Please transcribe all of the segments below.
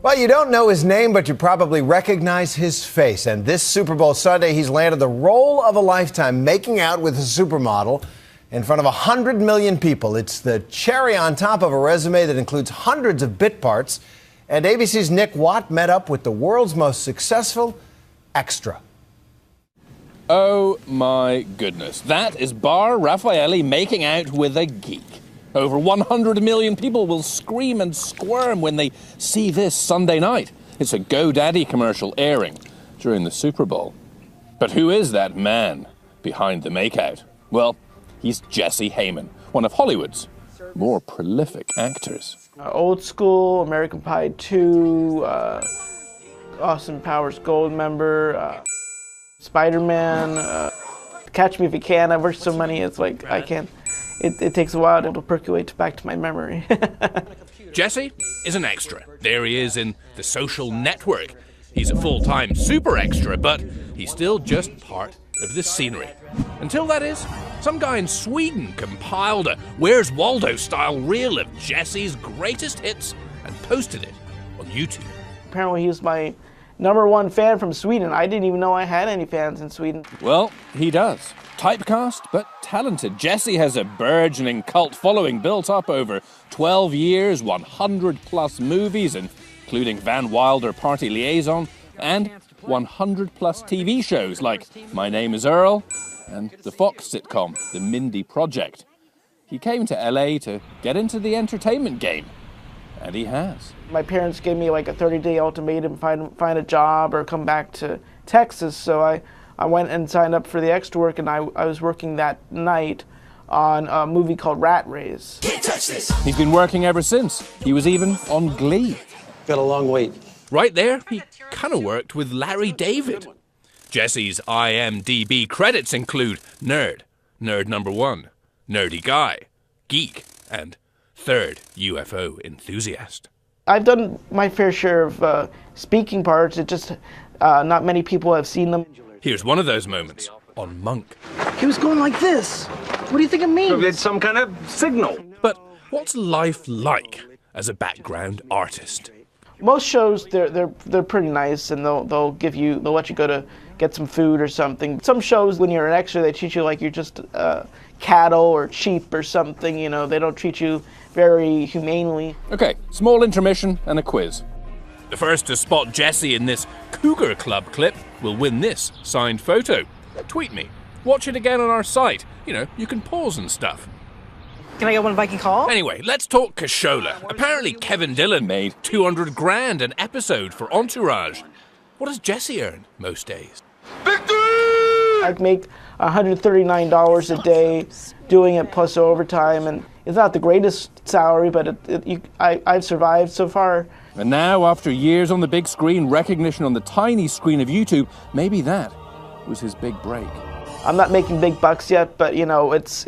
Well, you don't know his name, but you probably recognize his face. And this Super Bowl Sunday, he's landed the role of a lifetime, making out with a supermodel in front of 100 million people. It's the cherry on top of a resume that includes hundreds of bit parts. And ABC's Nick Watt met up with the world's most successful extra. Oh my goodness. That is Bar Raffaelli making out with a geek. Over 100 million people will scream and squirm when they see this Sunday night. It's a GoDaddy commercial airing during the Super Bowl. But who is that man behind the makeout? Well, he's Jesse Heiman, one of Hollywood's more prolific actors. Old School, American Pie 2, Austin Powers Gold member, Spider-Man, Catch Me If You Can. I've watched so many, it's like I can't. It takes a while to percolate back to my memory. Jesse is an extra. There he is in The Social Network. He's a full-time super extra, but he's still just part of the scenery. Until that is, some guy in Sweden compiled a Where's Waldo-style reel of Jesse's greatest hits and posted it on YouTube. Apparently he was my #1 fan from Sweden. I didn't even know I had any fans in Sweden. Well, he does. Typecast, but talented. Jesse has a burgeoning cult following built up over 12 years, 100-plus movies, including Van Wilder Party Liaison, and 100-plus TV shows like My Name is Earl and the Fox sitcom The Mindy Project. He came to LA to get into the entertainment game, and he has. My parents gave me like a 30-day ultimatum, find a job or come back to Texas, so I went and signed up for the extra work, and I was working that night on a movie called Rat Race. Can't touch this. He's been working ever since. He was even on Glee. Got a long wait. Right there, he kind of worked with Larry David. Jesse's IMDb credits include nerd, nerd #1, nerdy guy, geek, and third UFO enthusiast. I've done my fair share of speaking parts. It just not many people have seen them. Here's one of those moments on Monk. He was going like this. What do you think it means? It's some kind of signal. But what's life like as a background artist? Most shows they're pretty nice, and they'll let you go to get some food or something. Some shows, when you're an extra, they treat you like you're just cattle or sheep or something. You know, they don't treat you very humanely. Okay, small intermission and a quiz. The first to spot Jesse in this Cougar Club clip will win this signed photo. Tweet me. Watch it again on our site. You know, you can pause and stuff. Can I get one Viking call? Anyway, let's talk cashola. Apparently Kevin Dillon made $200 grand an episode for Entourage. What does Jesse earn most days? Victory! I make $139 a day doing it plus overtime, and it's not the greatest salary, but I've survived so far. And now, after years on the big screen, recognition on the tiny screen of YouTube, maybe that was his big break. I'm not making big bucks yet, but you know, it's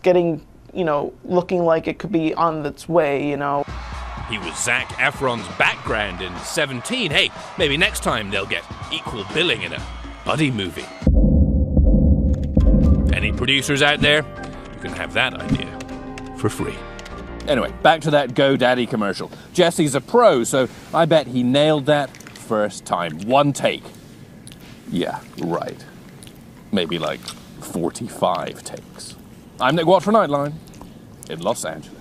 getting, you know, looking like it could be on its way, you know. He was Zac Efron's background in 17. Hey, maybe next time they'll get equal billing in a buddy movie. Any producers out there? You can have that idea for free. Anyway, back to that GoDaddy commercial. Jesse's a pro, so I bet he nailed that first time. One take. Yeah, right. Maybe like 45 takes. I'm Nick Watt for Nightline in Los Angeles.